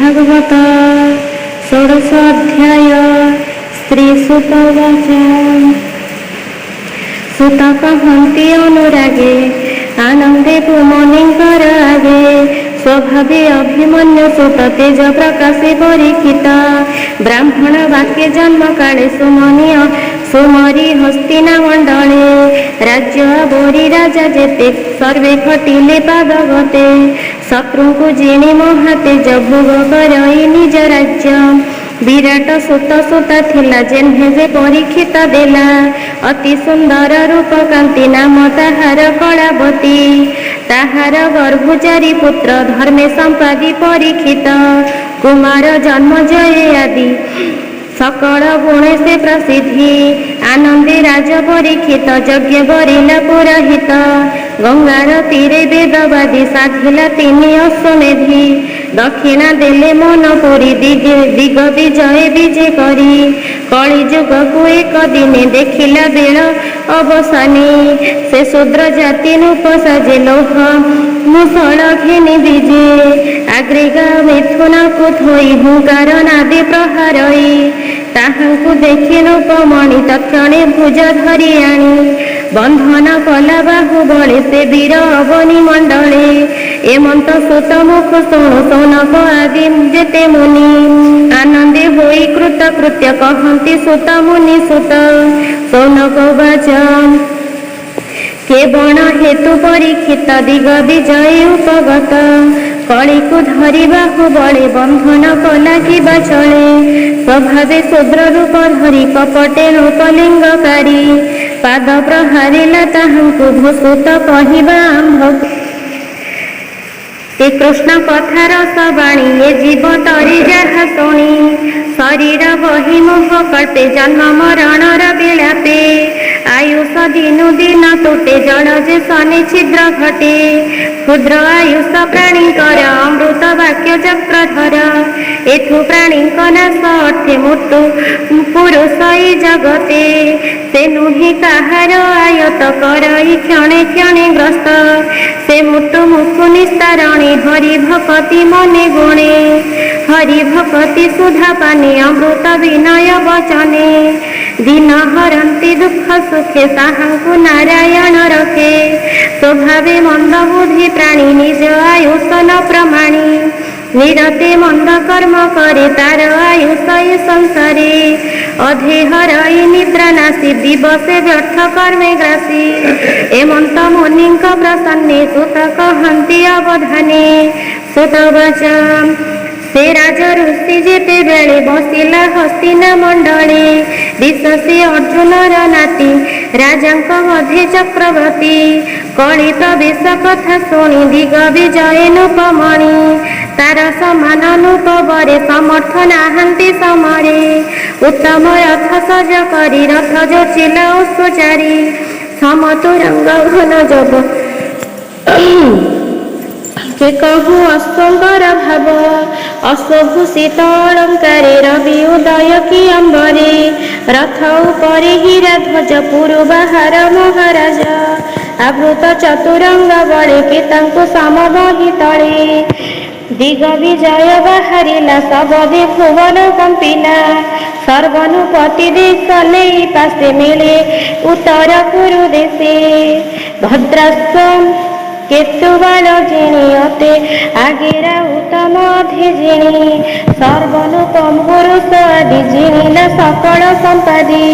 श्रीमद्भागवत षोडश अध्याय स्त्रीसुत उवाच। सुत कहन्ति अनुरागे आनन्दे पुमनिंकर आगे स्वभावे अभिमन्यु सुत तेज प्रकाशे परीक्षित ब्राह्मण वाक्य जन्म काले सुमनीय सुमरी हस्तिना मंडले राज्य बोरी राजा जेते सर्वे खटिले पादगते शत्रु को जिणी महातेज भोग करई निज राज्य विराट सुत सुता थिला जेन्हे जे परीक्षित देला अति सुंदर रूप कांति नाम ताहार कलावती ताहार गर्भचारी पुत्र धर्मे संपादी परीक्षित कुमार जन्म जय आदि सकल गुणे से प्रसिद्धि आनंदे राज परीक्षित यज्ञ बरिला पुरोहित गंगार तीरे वेदवादी साधिला तिनि अश्वमेधी दक्षिणा देले मन पुरी दिग विजय विजय करी कली जुग को एक दिने देखिला बेल अवसानी से शूद्र जाति नुपसाजे लोह मुसळ घेनी विजे आग्रेगा मिथुना को थोई हुंकार नादे प्रहारई ताहांकु देखि नूपमणि तक्षणे भुज धरि आणी बंधन कला बाहु बळे से वीर अवनी मंडले एमंत सुत मुख शुणु सौनक आदि जेते मुनि आनंदे होई कृत कृत्य कहन्ति सुत मुनि सुत सौनक उवाच। के बण हेतु परीक्षित दिग विजय उपगत कली को धरी बाहु बळे बंधन कला कि चले स्वभावे शूद्र रूप धरी कपटे लोकलिंगकारी पाद प्रहारिला ताहांकु भूसुत कहिबा आंभ श्रीकृष्ण कथा रस बाणी ये जीव तरी जहा शुणी शरीर बहि मोह कल्पे जन्म मरण विलापे आयुष दिनु दिन तुटे जड़ जे शनि छिद्र घटे क्षुद्र आयुष प्राणी कर अमृत वाक्य चक्रधर एथु प्राणी नाश अर्थे मृत्यु पुरुष जगते से नुहि काहार आयत करई क्षणे क्षणे ग्रस्त से मृत्यु मुखु निस्तारणी हरि भक्ति मने गुणे हरि भक्ति सुधा पानी अमृत विनय वचने दिन हरन्ति दुख सुखे साहांकु नारायण रखे स्वभावे मंद बुद्धि प्राणी निज आयुष न प्रमाणी निरते मंद कर्म करे तार आयुष ये संसारे अधेहरई निद्रा नासी दिवसे व्यर्थ कर्मे ग्रासी एमंत मुनिंक प्रसन्ने सुत कहन्ति अवधाने सुत उवाच। से राज ऋषि जेते बेले बसिला हस्तिना मंडले विश्वसी अर्जुनर नाती राजांक मध्य चक्रवर्ती कली प्रवेश कथा शुणी दिग विजय नूपमणि तार समान नूपबरे समर्थ नाहांति समरे उत्तम रथ सज करी रथ जोचिला अश्वचारी समतुरंग घन जब के कहू अश्वंकर भाव अश्वभूषित अलंकारे रवि उदय कि अंबरे रथ उपरे हीरा ध्वज पुरुबाहार महाराज आवृत चतुरंग बड़े पितांकु समबहि तले दिग विजय बाहरिला सबदे भुवन कंपिला सर्वनुपति देश ले पासे मिले उत्तर कुरु देशे भद्राश्रम केतुबाल जिणियते आगेरा उत्तम अधिजिणी सर्वनुपम पुरुष आदि जिणिला सकल संपादी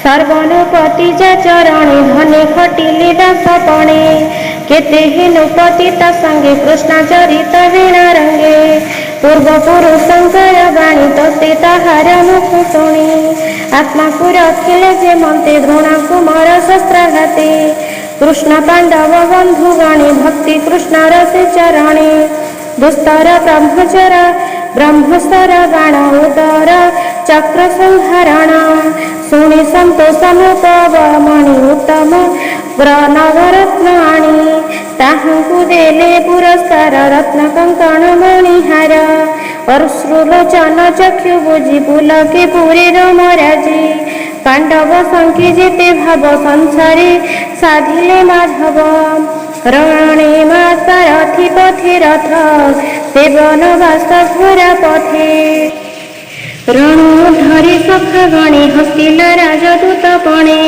सर्वनुपति जा चरणी धने खटिले दासपणे केते हि नुपतिता संगे कृष्ण चरित वीणा रंगे पूर्व पुरुषंकर बाणी तोते ताहार मुख शुणी आत्मा को रखिले जे मन्ते द्रोणा कुमार शस्त्राघाते कृष्ण पांडव बंधु गणे भक्ति कृष्ण रसे चरणे दुस्तर ब्रह्मस्तर बाण उदर चक्र संहरण शुणी संतोष मुपमणि उत्तम नवरत्नाणि ताहांकु देले पुरस्कार रत्न कंकण मणिहार अश्रुलोचन चक्षु बुझि पुलके पुरीर महाराजी पांडव संख्ये जेते भाव संसारे साधिले माधव रणे माता रथि पथे रथ ସେ ବନବାସ ଘୋରା ପଥେ। ରଣ ଧରି ସଖା ଗଣେ ହସିଲା ରାଜଦୂତ ପଣେ,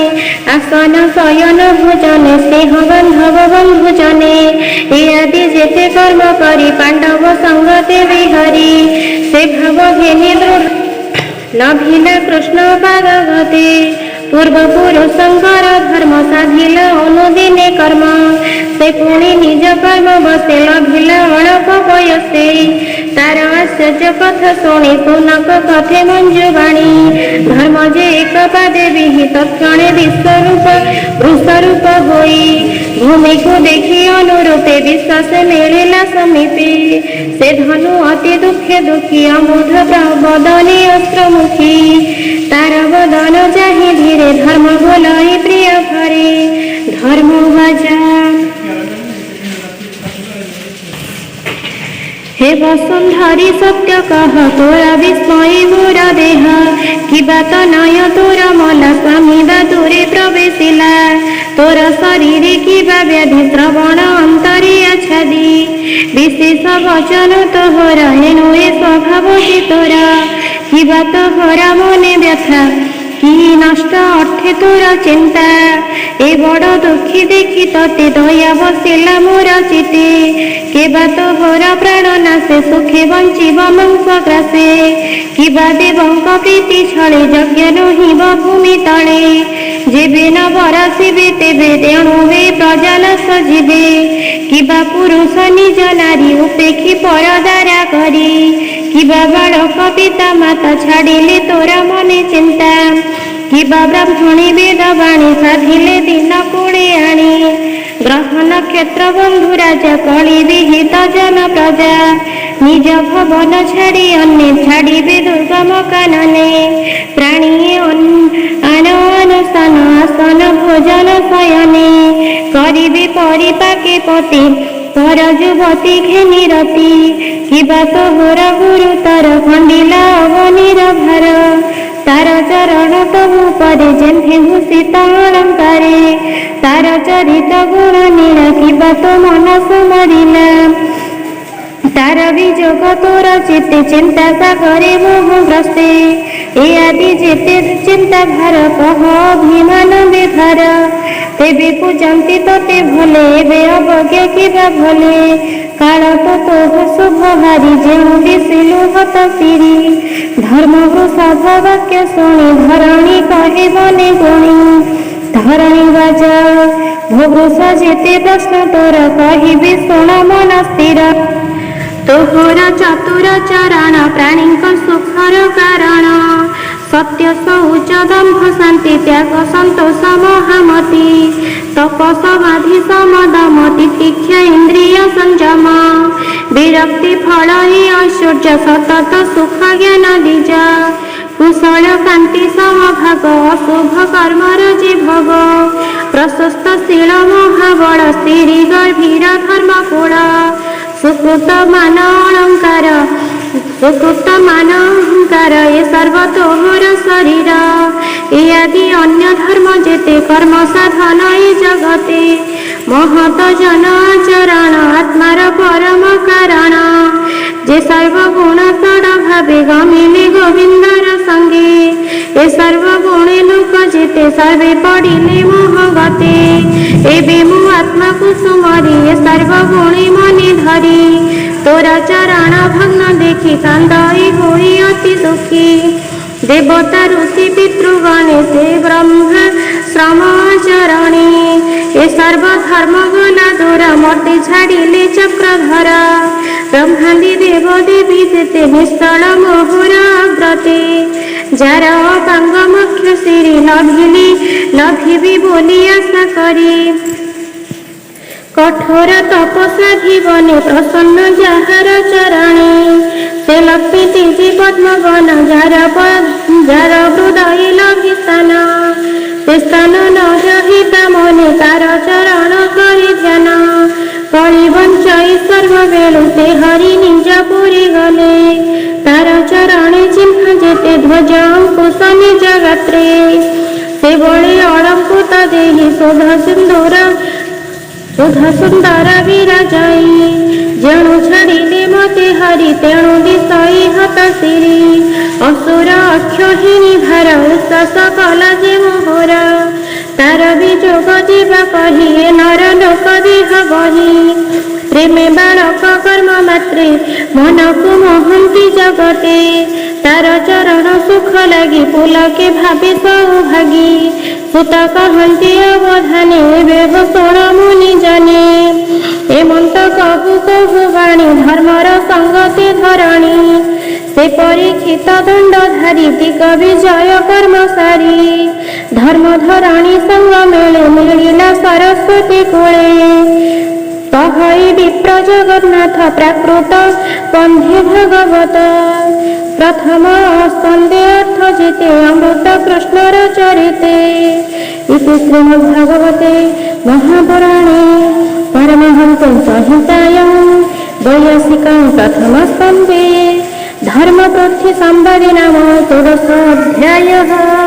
ଆସନ ଶୟନ ଭୋଜନେ ସ୍ନେହ ବାନ୍ଧବ ବନ୍ଧୁ ଜନେ। ଏ ଆଦି ଯେତେ କର୍ମ କରି ପାଣ୍ଡବ ସଙ୍ଗତେ ବିହରି, ସେ ଭାବ ଘେନି ଦୃଢ଼ ଲଭିଲା କୃଷ୍ଣ ପାଦଗତେ। ପୂର୍ବ ପୁରୁଷଙ୍କର ଧର୍ମ ସାଧିଲା ଅନୁଦିନେ କର୍ମ, ସେ ପୁଣି ନିଜ କର୍ମ ବସେ ଲଭିଲା ଅଳପ ବୟସେ। ତାର ଆଶ୍ଚର୍ଯ୍ୟ କଥା ଶୁଣି ପୁନକ କଥେ ମଞ୍ଜୁବାଣୀ, ଧର୍ମ ଯେ ଏକ ପାଦେ ବିହିତ କ୍ଷଣେ ବିଶ୍ୱରୂପ ବୃଷରୂପ ହୋଇ। ଭୂମିକୁ ଦେଖି ଅନୁରୂପେ ବିଶ୍ୱାସ ମିଳିଲା ସମୀପେ, ସେ ଧନୁ ଅତି ଦୁଃଖେ ଦୁଃଖୀ ଅମୁଧ ବଦନେ ଅସ୍ତ୍ରମୁଖୀ। ତାର ବଦନ ଚାହିଁ ଧୀରେ ଧର୍ମ ବୋଲଇ ପ୍ରିୟ ଘରେ, ଧର୍ମ ବାଜା। हे वसुंधरी सत्य कह तोरा विस्मयी मोर देह, किबा तो नय तोर मन स्वामी बा दूरे प्रवेशिला। तोर शरीर किबा व्याधि श्रवण अंतरे आच्छादी, विशेष वचन तोहर हेनु ए स्वभाव कि तोरा। किबा तोहरा मने व्यथा कि नष्ट अर्थे तोर चिंता, ए बड़ दुखी देखी तते दया बसिला मोर चिते। केबा तोहर प्राण नाशे सुखे बंचिब मांस ग्रासे, किबा देवंक प्रीति छळे यज्ञ नहिब भूमि तळे। जेबे न बरसिबे तेबे देणुवे प्रजानाश जीवे, किबा पुरुष निज नारी उपेक्षी परदारा करी। किबा बालक पिता माता छाड़िले तोरा मने चिंता, किबा ब्राह्मणी वेद बाणी साधिले दिन कोणे आणी। ग्रह नक्षत्र बंधु राजा कଳି विहित जन प्रजा, निज भवन छाड़ी अन्य छाड़िबे दुर्गम कानने। प्राणी आन अनुष्ठान आसन भोजन शयने, करिबे परिपाके पति पर युवती घेनि रति। किबा तोहर गुरु तर खंडिला अवनीर भार, तार चरण तबु परे जेन्हे भूषित अलंकारे। तार चरित गुण नीला किबा तो मन सुमरिला, तार विजोग तोर चित्ते चिंता सागरे मोहग्रस्ते। ए आदि जेते चिंता भार कह अभिमान बेभार, तेबे पूजन्ति तते भले एबे अवज्ञा किबा भले। काल तो तोह शुभ हारी जेउ बिसिलु हत सिरी, धर्म वृषभ वाक्य शुणी धरणी कहे बने गुणी। धरणी बाजा भोवृष जेते प्रश्न तोर कहिबे शुण मन स्थिर। तोहर चतुर चरण प्राणीक सुखर कारण, सत्य शौच दम्भ शांति त्याग संतोष महामति। तप समाधि समदम तितिक्षा इंद्रिय संयम, विरक्ति फल हि ऐश्वर्य सतत सुख ज्ञान द्विज। कुशल कांति समभाग अशुभ कर्मर जीभोग, प्रशस्त शील महाबल स्त्री गभीर धर्म कूल। सुकृत मान अलंकार ए सर्व तोहर शरीर। ए आदि अन्य धर्म जेते कर्म साधन ए जगते, महत जन आचरण आत्मार परम कारण। जे सर्वगुण षड भावे गमिले गोविंदर संगे, ए सर्वगुणे लोक जेते सर्वे पड़िले मोहगते। एबे मु आत्मा को सुमरी ए सर्वगुणे मने धरी, तोरा चरण भग्न देखि कांदई होई अति दुखी। देवता ऋषि पितृगणे से ब्रह्मा श्रम चरणे, ए सर्वधर्म गला दूर मते छाड़िले चक्रधर। ब्रह्मादि देव देवी जेते निश्चल मोहर अग्रते, जार अपांग मुख्य श्री लभिबी बोली आशा करी। कठोर तपस्या जीवने प्रसन्न जाहर चरणे, से लक्ष्मी तेजी पद्मवन जार हृदय लभिस्थान। से स्थान न रहिता मने तार चरण करि ध्यान। कଳି बंचाई सर्व बेलु से हरि निज पुरी गले, तार चरणे चिन्ह जेते ध्वज अंकुश निज गात्रे। से बळे अलंकृत देहि शोभा सुंदर विराजाई, जेणु छाड़िले ମତେ ହରି ତେଣୁ ଦିଶଇ ହାତ ସିରି ଅସୁର ଅକ୍ଷହିଣୀ ଭାର ଉଶ୍ୱାସ କଲା ଯେ ମୋହର ତାର ବିଯୋଗ ଯିବା କହି ଏ ନର ଲୋକ ଦେହ ବହି ପ୍ରେମେ ବାଳକ କର୍ମ ମାତ୍ରେ ମନକୁ ମୋହନ୍ତି ଜଗତେ ତାର ଚରଣ ସୁଖ ଲାଗି ପୁଲକେ ଭାବେ ସୌଭାଗୀ ସୁତ କହନ୍ତି ଅବଧାନେ ବେହ ଶୁଣ ମୁନି ଜାନେ ଏମନ୍ତ କହୁ କହୁ ବାଣୀ ଧର୍ମର ସଙ୍ଗତି ଧରଣୀ ସେ ପରୀକ୍ଷିତ ଦଣ୍ଡଧାରୀ ଦିଗ ବିଜୟ କର୍ମସାରୀ ଧର୍ମ ଧରଣୀ ସଙ୍ଗ ମେଳେ ମିଳିଲା ସରସ୍ୱତୀ କୂଳେ କହଇ ବିପ୍ର ଜଗନ୍ନାଥ ପ୍ରାକୃତ ବନ୍ଧେ ଭଗବତ ପ୍ରଥମ ସ୍କନ୍ଧେ ଅର୍ଥ ଯେତେ ଅମୃତ କୃଷ୍ଣର ଚରିତେ ଇତି ଶ୍ରୀମଦ୍ଭାଗବତେ ମହାପୁରାଣେ ପରମହଂସେ ସଂହିତାୟାଂ ବୈୟାସିକଂ ପ୍ରଥମ ସ୍କନ୍ଧେ ଧର୍ମପୃଥ୍वी ସମ୍ବାଦୀ ନାମ 16 ଅଧ୍ୟାୟः।